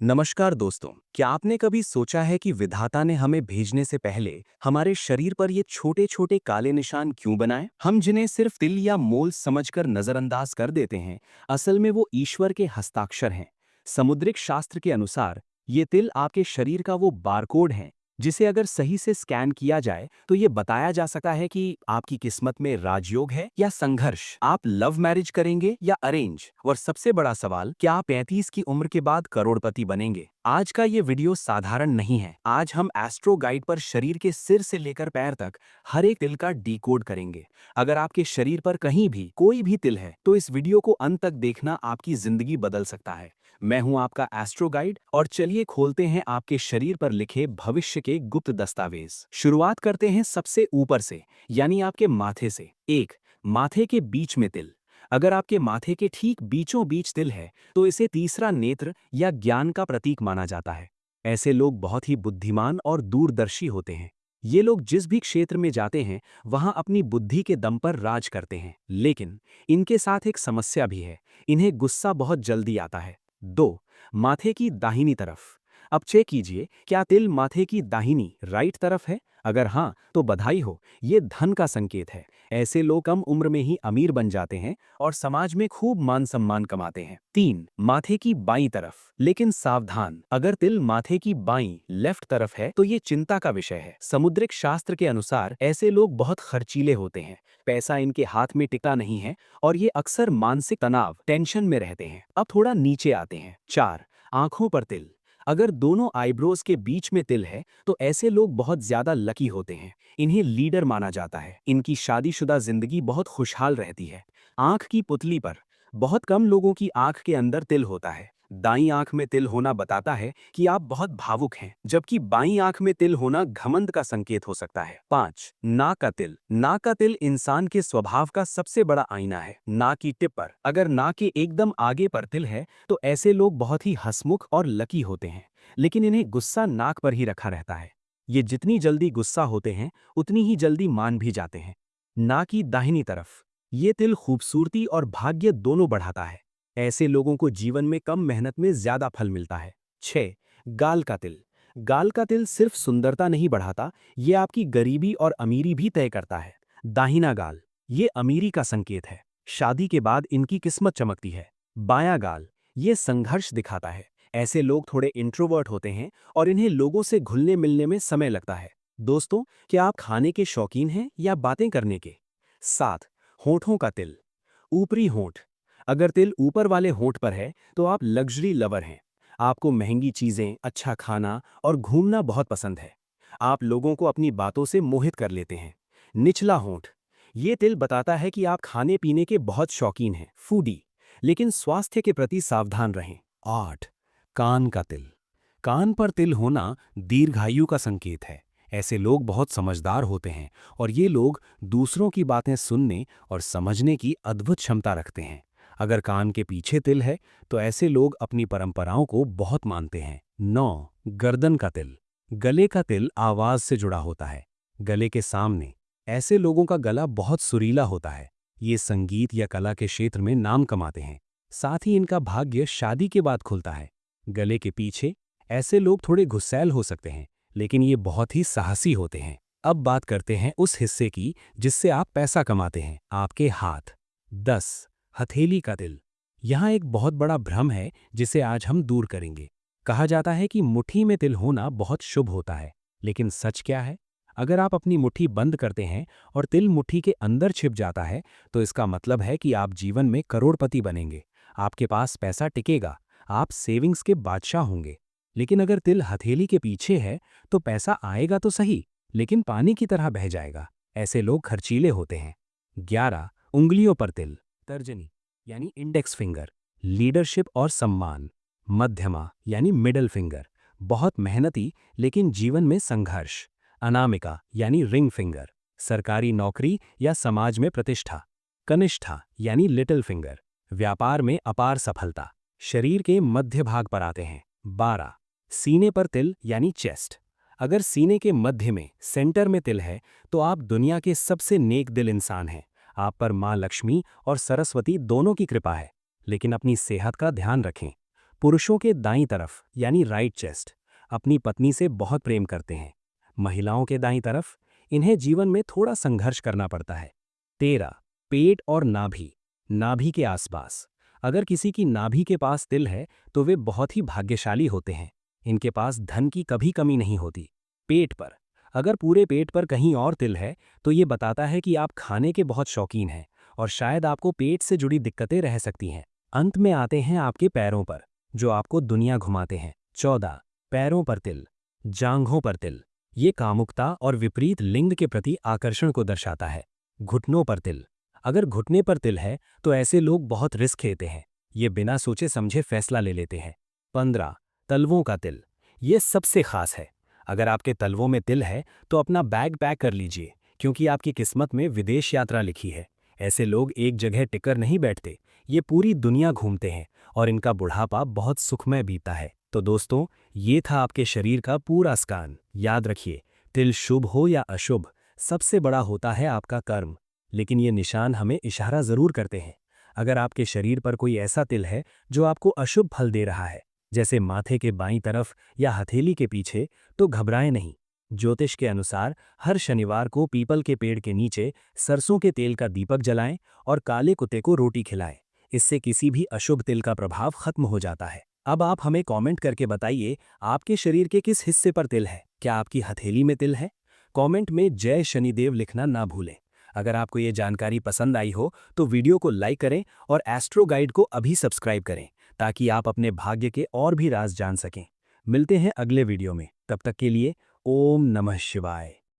नमस्कार दोस्तों, क्या आपने कभी सोचा है कि विधाता ने हमें भेजने से पहले हमारे शरीर पर ये छोटे-छोटे काले निशान क्यों बनाए? हम जिन्हें सिर्फ तिल या मोल समझकर नजरअंदाज कर देते हैं, असल में वो ईश्वर के हस्ताक्षर हैं। समुद्रिक शास्त्र के अनुसार ये तिल आपके शरीर का वो बारकोड है, जिसे अगर सही से स्कैन किया जाए तो ये बताया जा सकता है कि आपकी किस्मत में राजयोग है या संघर्ष, आप लव मैरिज करेंगे या अरेंज, और सबसे बड़ा सवाल, क्या आप 35 की उम्र के बाद करोड़पति बनेंगे? आज का ये वीडियो साधारण नहीं है। आज हम एस्ट्रो गाइड पर शरीर के सिर से लेकर पैर तक हर एक तिल का डिकोड करेंगे। अगर आपके शरीर पर कहीं भी कोई भी तिल है तो इस वीडियो को अंत तक देखना आपकी जिंदगी बदल सकता है। मैं हूं आपका एस्ट्रो गाइड और चलिए खोलते हैं आपके शरीर पर लिखे भविष्य के गुप्त दस्तावेज। शुरुआत करते हैं सबसे ऊपर से, यानी आपके माथे से। एक, माथे के बीच में तिल। अगर आपके माथे के ठीक बीचों बीच तिल है तो इसे तीसरा नेत्र या ज्ञान का प्रतीक माना जाता है। ऐसे लोग बहुत ही बुद्धिमान और दूरदर्शी होते हैं। ये लोग जिस भी क्षेत्र में जाते हैं वहां अपनी बुद्धि के दम पर राज करते हैं। लेकिन इनके साथ एक समस्या भी है, इन्हें गुस्सा बहुत जल्दी आता है। दो, माथे की दाहिनी तरफ। अब चेक कीजिए, क्या तिल माथे की दाहिनी राइट तरफ है? अगर हाँ तो बधाई हो, ये धन का संकेत है। ऐसे लोग कम उम्र में ही अमीर बन जाते हैं और समाज में खूब मान सम्मान कमाते हैं। तीन, माथे की बाईं तरफ। लेकिन सावधान, अगर तिल माथे की बाईं लेफ्ट तरफ है तो ये चिंता का विषय है। समुद्रिक शास्त्र के अनुसार ऐसे लोग बहुत खर्चीले होते हैं, पैसा इनके हाथ में टिकता नहीं है और ये अक्सर मानसिक तनाव टेंशन में रहते हैं। अब थोड़ा नीचे आते हैं। चार, आंखों पर तिल। अगर दोनों आईब्रोज के बीच में तिल है तो ऐसे लोग बहुत ज्यादा लकी होते हैं। इन्हें लीडर माना जाता है। इनकी शादीशुदा जिंदगी बहुत खुशहाल रहती है। आंख की पुतली पर, बहुत कम लोगों की आंख के अंदर तिल होता है। दाईं आंख में तिल होना बताता है कि आप बहुत भावुक हैं, जबकि बाईं आंख में तिल होना घमंड का संकेत हो सकता है। पाँच, नाक का तिल। नाक का तिल इंसान के स्वभाव का सबसे बड़ा आईना है। नाक की टिप पर अगर नाक के एकदम आगे पर तिल है तो ऐसे लोग बहुत ही हंसमुख और लकी होते हैं। लेकिन इन्हें गुस्सा नाक पर ही रखा रहता है। ये जितनी जल्दी गुस्सा होते हैं उतनी ही जल्दी मान भी जाते हैं। नाक की दाहिनी तरफ, ये तिल खूबसूरती और भाग्य दोनों बढ़ाता है। ऐसे लोगों को जीवन में कम मेहनत में ज्यादा फल मिलता है। 6, गाल का तिल। गाल का तिल सिर्फ सुंदरता नहीं बढ़ाता, ये आपकी गरीबी और अमीरी भी तय करता है। दाहिना गाल, ये अमीरी का संकेत है। शादी के बाद इनकी किस्मत चमकती है। बायां गाल, ये संघर्ष दिखाता है। ऐसे लोग थोड़े इंट्रोवर्ट होते हैं और इन्हें लोगों से घुलने मिलने में समय लगता है। दोस्तों, क्या आप खाने के शौकीन हैं या बातें करने के? 7, होठों का तिल। ऊपरी होंठ। अगर तिल ऊपर वाले होंठ पर है तो आप लग्जरी लवर हैं। आपको महंगी चीजें, अच्छा खाना और घूमना बहुत पसंद है। आप लोगों को अपनी बातों से मोहित कर लेते हैं। निचला होंठ, ये तिल बताता है कि आप खाने पीने के बहुत शौकीन हैं, फूडी, लेकिन स्वास्थ्य के प्रति सावधान रहें। 8, कान का तिल। कान पर तिल होना दीर्घायु का संकेत है। ऐसे लोग बहुत समझदार होते हैं और ये लोग दूसरों की बातें सुनने और समझने की अद्भुत क्षमता रखते हैं। अगर कान के पीछे तिल है तो ऐसे लोग अपनी परंपराओं को बहुत मानते हैं। 9, गर्दन का तिल। गले का तिल आवाज से जुड़ा होता है। गले के सामने, ऐसे लोगों का गला बहुत सुरीला होता है। ये संगीत या कला के क्षेत्र में नाम कमाते हैं। साथ ही इनका भाग्य शादी के बाद खुलता है। गले के पीछे, ऐसे लोग थोड़े गुस्सैल हो सकते हैं, लेकिन ये बहुत ही साहसी होते हैं। अब बात करते हैं उस हिस्से की जिससे आप पैसा कमाते हैं, आपके हाथ। 10, हथेली का तिल। यहाँ एक बहुत बड़ा भ्रम है जिसे आज हम दूर करेंगे। कहा जाता है कि मुट्ठी में तिल होना बहुत शुभ होता है, लेकिन सच क्या है? अगर आप अपनी मुट्ठी बंद करते हैं और तिल मुट्ठी के अंदर छिप जाता है तो इसका मतलब है कि आप जीवन में करोड़पति बनेंगे। आपके पास पैसा टिकेगा, आप सेविंग्स के बादशाह होंगे। लेकिन अगर तिल हथेली के पीछे है तो पैसा आएगा तो सही, लेकिन पानी की तरह बह जाएगा। ऐसे लोग खर्चीले होते हैं। 11, उंगलियों पर तिल। तर्जनी यानी इंडेक्स फिंगर, लीडरशिप और सम्मान। मध्यमा यानी मिडल फिंगर, बहुत मेहनती लेकिन जीवन में संघर्ष। अनामिका यानी रिंग फिंगर, सरकारी नौकरी या समाज में प्रतिष्ठा। कनिष्ठा यानी लिटिल फिंगर, व्यापार में अपार सफलता। शरीर के मध्य भाग पर आते हैं। 12, सीने पर तिल यानी चेस्ट। अगर सीने के मध्य में, सेंटर में तिल है तो आप दुनिया के सबसे नेक दिल इंसान हैं। आप पर माँ लक्ष्मी और सरस्वती दोनों की कृपा है। लेकिन अपनी सेहत का ध्यान रखें। पुरुषों के दाईं तरफ यानी राइट चेस्ट अपनी पत्नी से बहुत प्रेम करते हैं। महिलाओं के दाईं तरफ इन्हें जीवन में थोड़ा संघर्ष करना पड़ता है। 13 पेट और नाभि। नाभि के आसपास अगर किसी की नाभि के पास तिल है तो वे बहुत ही भाग्यशाली होते हैं। इनके पास धन की कभी कमी नहीं होती। पेट पर अगर पूरे पेट पर कहीं और तिल है तो ये बताता है कि आप खाने के बहुत शौकीन हैं और शायद आपको पेट से जुड़ी दिक्कतें रह सकती हैं। अंत में आते हैं आपके पैरों पर, जो आपको दुनिया घुमाते हैं। 14 पैरों पर तिल, जांघों पर तिल। ये कामुकता और विपरीत लिंग के प्रति आकर्षण को दर्शाता है। घुटनों पर तिल अगर घुटने पर तिल है तो ऐसे लोग बहुत रिस्क लेते हैं। ये बिना सोचे समझे फैसला ले लेते हैं। 15 तलवों का तिल, ये सबसे खास है। अगर आपके तलवों में तिल है तो अपना बैग पैक कर लीजिए, क्योंकि आपकी किस्मत में विदेश यात्रा लिखी है। ऐसे लोग एक जगह टिकर नहीं बैठते, ये पूरी दुनिया घूमते हैं और इनका बुढ़ापा बहुत सुखमय बीता है। तो दोस्तों, ये था आपके शरीर का पूरा स्कान। याद रखिए, तिल शुभ हो या अशुभ, सबसे बड़ा होता है आपका कर्म। लेकिन ये निशान हमें इशारा जरूर करते हैं। अगर आपके शरीर पर कोई ऐसा तिल है जो आपको अशुभ फल दे रहा है, जैसे माथे के बाईं तरफ या हथेली के पीछे, तो घबराएं नहीं। ज्योतिष के अनुसार हर शनिवार को पीपल के पेड़ के नीचे सरसों के तेल का दीपक जलाएं और काले कुत्ते को रोटी खिलाएं। इससे किसी भी अशुभ तिल का प्रभाव खत्म हो जाता है। अब आप हमें कमेंट करके बताइए, आपके शरीर के किस हिस्से पर तिल है? क्या आपकी हथेली में तिल है? कमेंट में जय शनिदेव लिखना ना भूलें। अगर आपको ये जानकारी पसंद आई हो तो वीडियो को लाइक करें और एस्ट्रो गाइड को अभी सब्सक्राइब करें, ताकि आप अपने भाग्य के और भी राज जान सकें। मिलते हैं अगले वीडियो में, तब तक के लिए ओम नमः शिवाय।